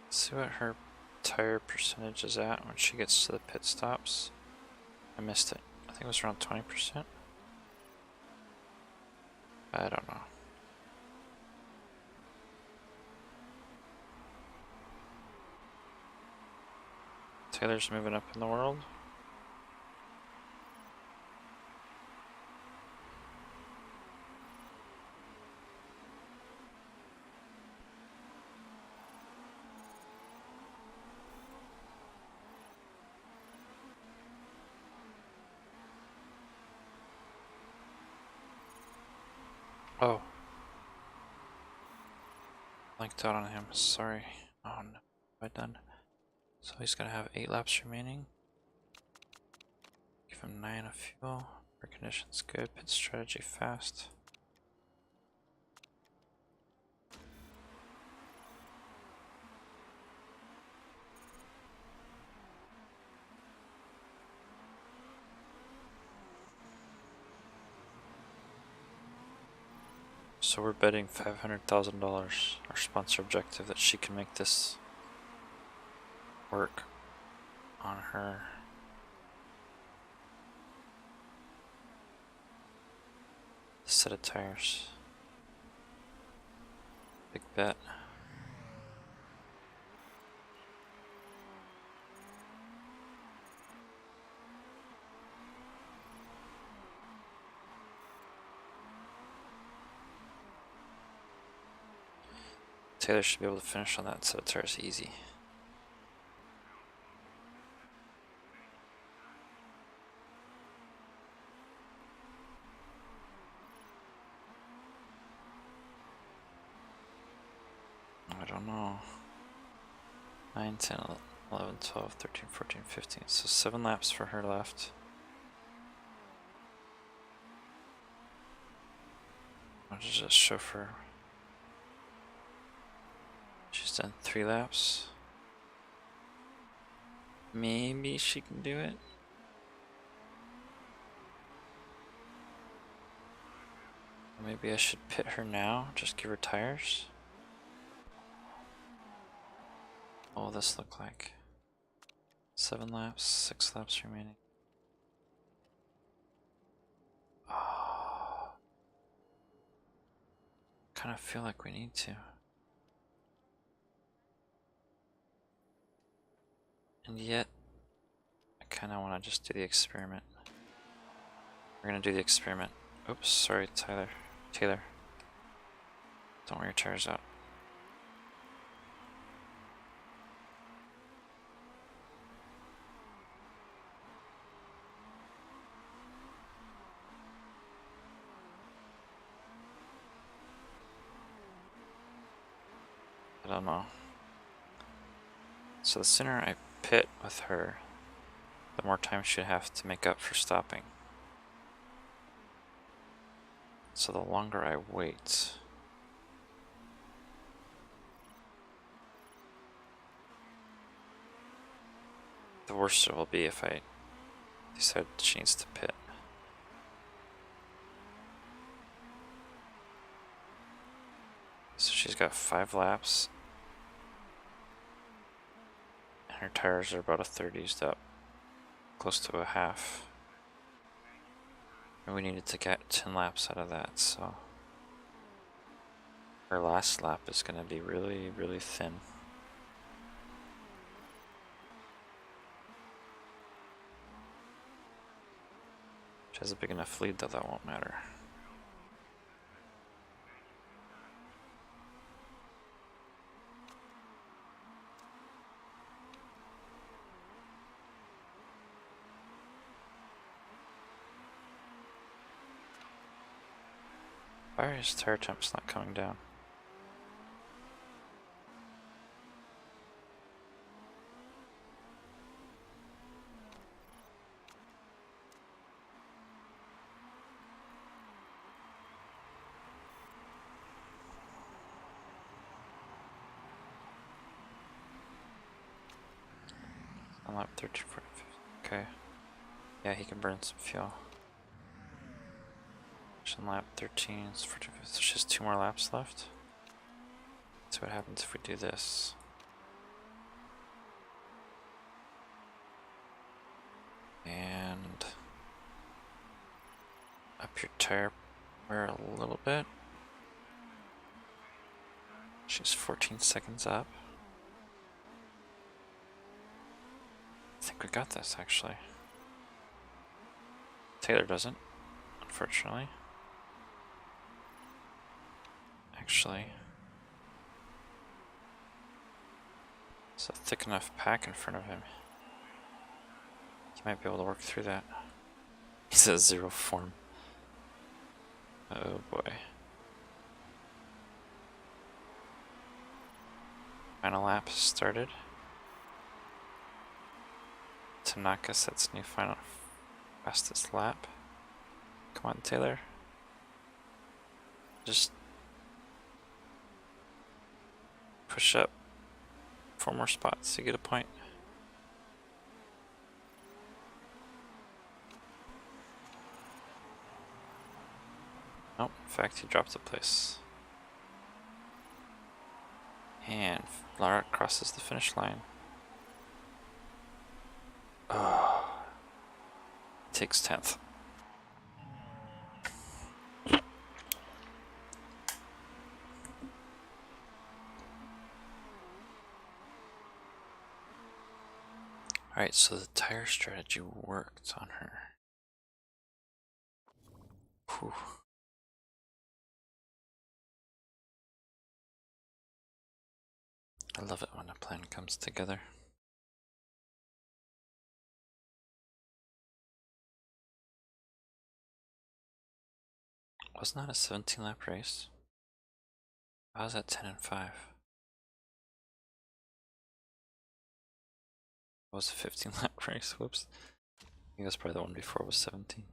Let's see what her tire percentage is at when she gets to the pit stops. I missed it. I think it was around 20%. I don't know. Taylor's moving up in the world. Oh. Blanked out on him. Sorry. Oh no. What have I done? So he's gonna have 8 laps remaining. Give him 9 of fuel. Air conditions good. Pit strategy fast. So we're betting $500,000, our sponsor objective, that she can make this work on her set of tires. Big bet. Taylor should be able to finish on that set of tires easy. I don't know. 9, 10, 11, 12, 13, 14, 15. So 7 laps for her left. I'll just show for. She's done 3 laps. Maybe she can do it. Or maybe I should pit her now, just give her tires. What will this look like? 7 laps, 6 laps remaining. Oh. Kind of feel like we need to. And yet, I kind of want to just do the experiment. We're going to do the experiment. Oops, sorry, Taylor. Don't wear your tires out. I don't know. So the sooner I pit with her, the more time she'd have to make up for stopping. So the longer I wait, the worse it will be if I decide she needs to pit. So she's got 5 laps. And her tires are about a third used up. Close to a half. And we needed to get 10 laps out of that, so her last lap is going to be really, really thin. She has a big enough lead though, that won't matter. Why is tire temp's not coming down? On lap 13, 14, 15. Okay. Yeah, he can burn some fuel. She's on lap 13, it's 14, 15. So she has 2 more laps left. Let's see what happens if we do this. And up your tire wear a little bit. She's 14 seconds up. I think we got this actually. Taylor doesn't, unfortunately. Actually, it's a thick enough pack in front of him. He might be able to work through that. He's at 0 form. Oh boy. Final lap started. Tanaka sets new final fastest lap. Come on, Taylor. Just push up 4 more spots to get a point. Nope, in fact, he dropped a place. And Lara crosses the finish line. Oh. Takes 10th. Alright, so the tire strategy worked on her. Whew. I love it when a plan comes together. Wasn't that a 17 lap race? I was at 10 and 5. It was a 15 lap race, whoops. I think that's probably the one before was 17.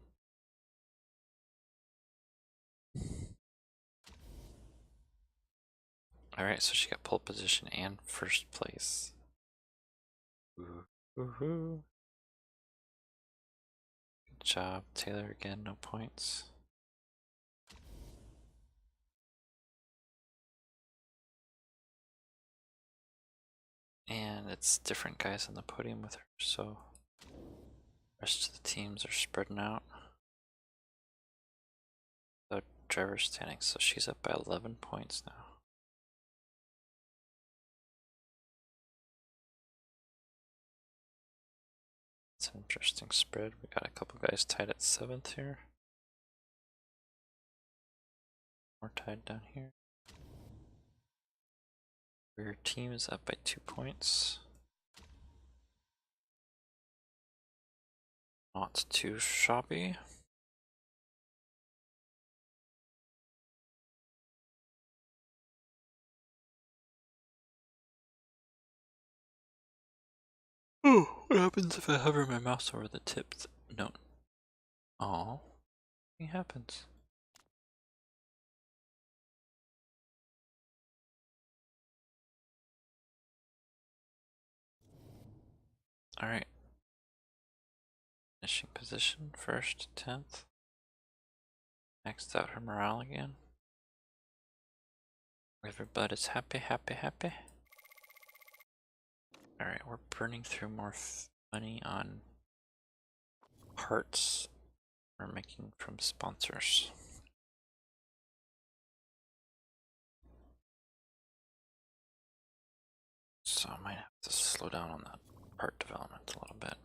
Alright, so she got pole position and first place. Woohoo. Good job, Taylor, again, no points. And it's different guys on the podium with her, so the rest of the teams are spreading out. The driver's standing, so she's up by 11 points now. That's an interesting spread. We got a couple guys tied at 7th here. More tied down here. Your team is up by 2 points. Not too shabby. Oh, what happens if I hover my mouse over the tips? No. Oh, nothing happens. Alright. Finishing position, 1st, 10th. Maxed out her morale again. Everybody's happy. Alright, we're burning through more money on parts we're making from sponsors. So I might have to slow down on that part development a little bit.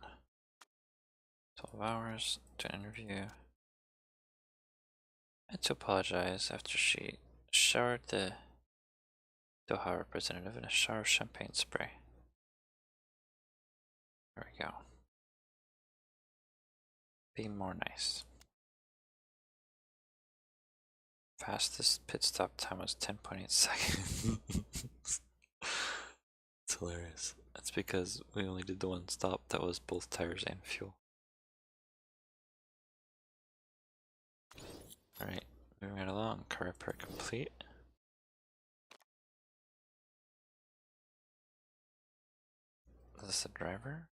12 hours to interview. I had to apologize after she showered the Doha representative in a shower of champagne spray. There we go. Be more nice. Fastest pit stop time was 10.8 seconds. It's hilarious. That's because we only did the one stop that was both tires and fuel. Alright, moving right along. Car repair complete. Is this a driver?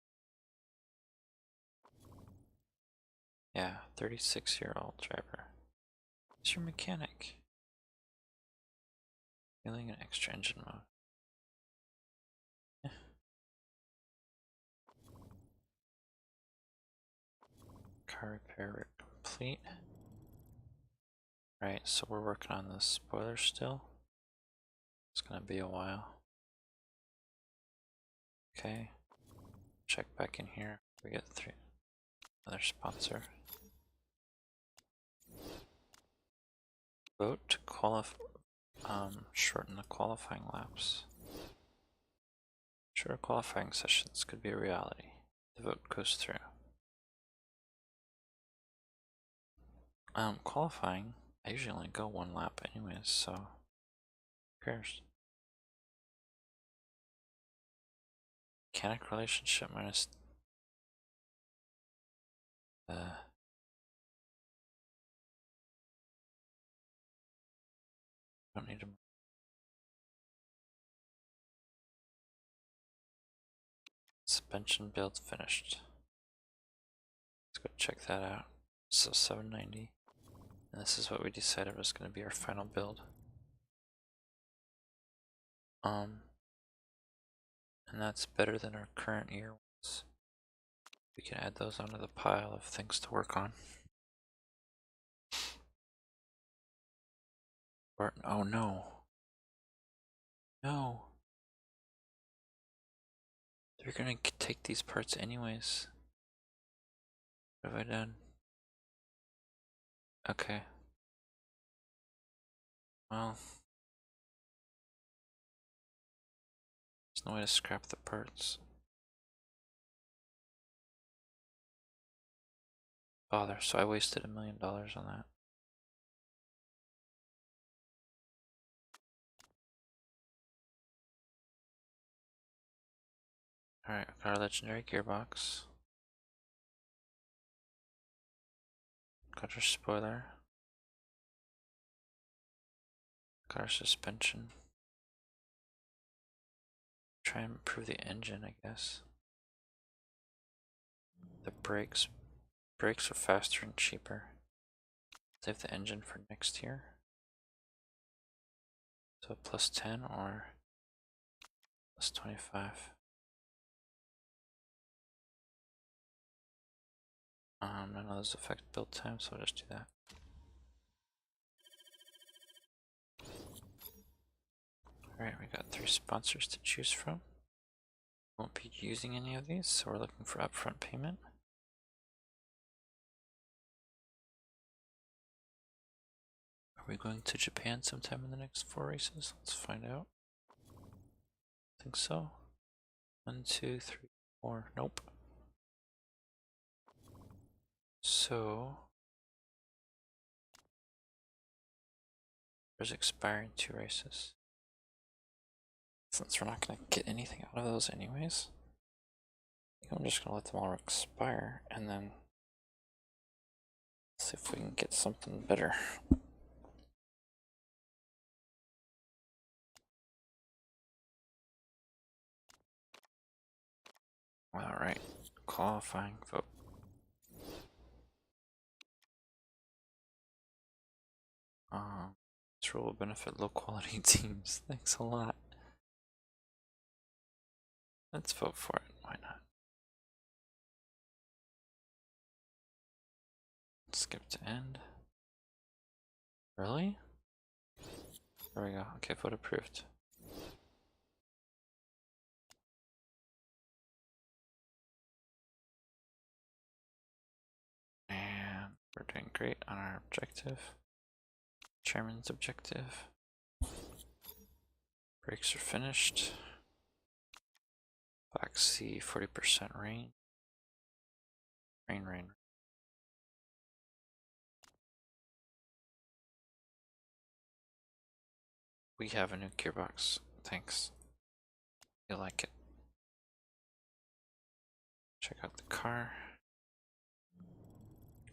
Yeah, 36-year-old driver. Who's your mechanic? Feeling an extra engine mode. Car repair complete. Right, so we're working on the spoiler still. It's gonna be a while. Okay. Check back in here. We get another sponsor. Vote to shorten the qualifying laps. Shorter qualifying sessions could be a reality. The vote goes through. Qualifying, I usually only go 1 lap anyways, so who cares? Mechanic relationship minus don't need to. Suspension build finished. Let's go check that out. So 790. And this is what we decided was going to be our final build. And that's better than our current year ones. We can add those onto the pile of things to work on. Or, oh no. No. They're gonna take these parts anyways. What have I done? Okay. Well. There's no way to scrap the parts. Bother, so I wasted $1 million on that. Alright, got our legendary gearbox. Got our spoiler. Got our suspension. Try and improve the engine, I guess. The brakes. Brakes are faster and cheaper. Save the engine for next year. So plus 10 or plus 25. None of those affect build time, so I'll just do that. Alright, we got 3 sponsors to choose from. Won't be using any of these, so we're looking for upfront payment. Are we going to Japan sometime in the next 4 races? Let's find out. I think so. 1, 2, 3, 4. Nope. So there's expiring 2 races. Since we're not going to get anything out of those anyways, I think I'm just going to let them all expire and then see if we can get something better. Alright, qualifying vote. This rule will benefit low quality teams. Thanks a lot. Let's vote for it. Why not? Skip to end. Really? There we go. Okay, vote approved. And we're doing great on our objective. Chairman's objective. Brakes are finished. Black Sea, 40% rain. Rain. We have a new gearbox. Thanks. You like it. Check out the car.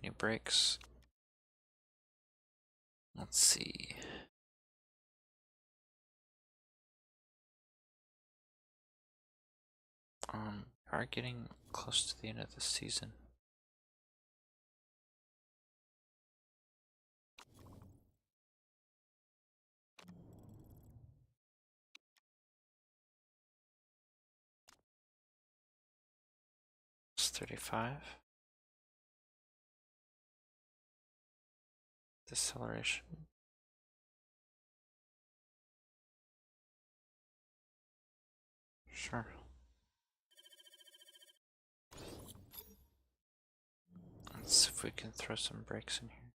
New brakes. Let's see. We are getting close to the end of the season. It's 35. Deceleration. Sure. Let's see if we can throw some brakes in here.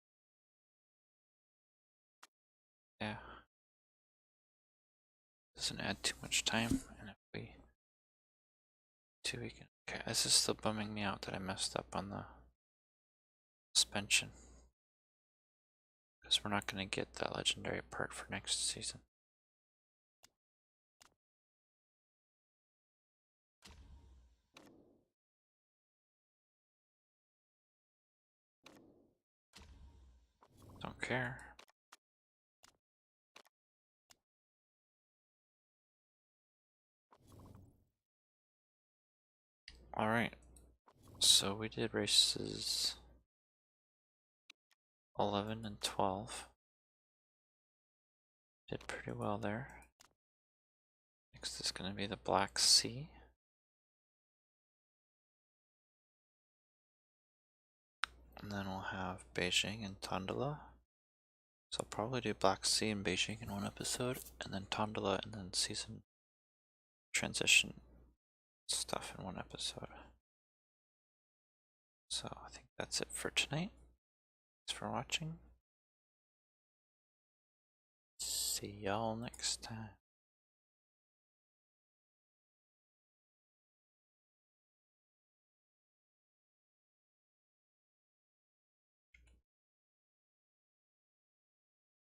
Yeah. Doesn't add too much time, and if we do, we can. Okay, this is still bumming me out that I messed up on the suspension. Because we're not going to get that legendary part for next season. Don't care. Alright, so we did races 11 and 12. Did pretty well there. Next is going to be the Black Sea. And then we'll have Beijing and Tondela. So I'll probably do Black Sea and Beijing in one episode, and then Tondela and then season transition stuff in one episode. So I think that's it for tonight. Thanks for watching. See y'all next time.